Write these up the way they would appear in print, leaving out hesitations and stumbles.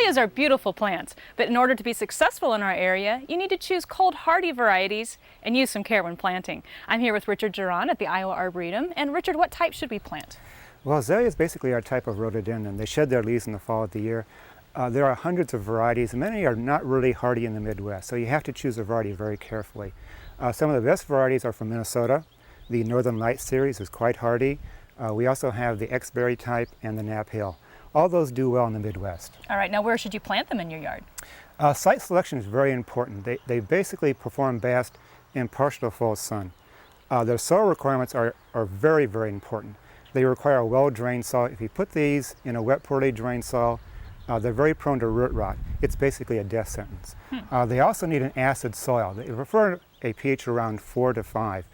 Azaleas are beautiful plants, but in order to be successful in our area, you need to choose cold hardy varieties and use some care when planting. I'm here with Richard Jauron at the Iowa Arboretum. And Richard, what type should we plant? Well, azaleas basically are a type of rhododendron. They shed their leaves in the fall of the year. There are hundreds of varieties, and many are not really hardy in the Midwest, so you have to choose a variety very carefully. Some of the best varieties are from Minnesota. The Northern Light series is quite hardy. We also have the X-berry type and the Nap Hill. All those do well in the Midwest. All right, now where should you plant them in your yard? Site selection is very important. They basically perform best in partial to full sun. Their soil requirements are very, very important. They require a well-drained soil. If you put these in a wet, poorly drained soil, they're very prone to root rot. It's basically a death sentence. They also need an acid soil. They prefer a pH around 4 to 5.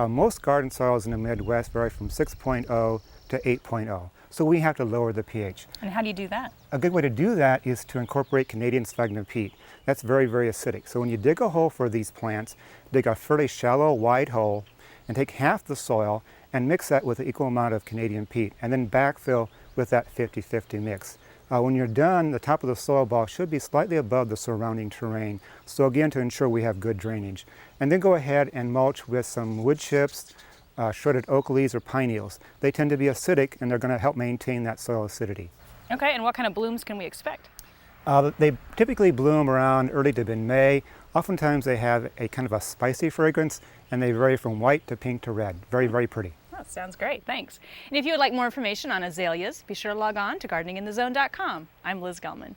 Most garden soils in the Midwest vary from 6.0 to 8.0. So we have to lower the pH. And how do you do that? A good way to do that is to incorporate Canadian sphagnum peat. That's very, very acidic. So when you dig a hole for these plants, dig a fairly shallow, wide hole and take half the soil and mix that with an equal amount of Canadian peat and then backfill with that 50-50 mix. When you're done, the top of the soil ball should be slightly above the surrounding terrain. So again, to ensure we have good drainage. And then go ahead and mulch with some wood chips, shredded oak leaves or pine needles. They tend to be acidic and they're going to help maintain that soil acidity. Okay, and what kind of blooms can we expect? They typically bloom around early to mid-May. Oftentimes they have a kind of a spicy fragrance and they vary from white to pink to red. Very, very pretty. That sounds great, thanks. And if you would like more information on azaleas, be sure to log on to gardeninginthezone.com. I'm Liz Gelman.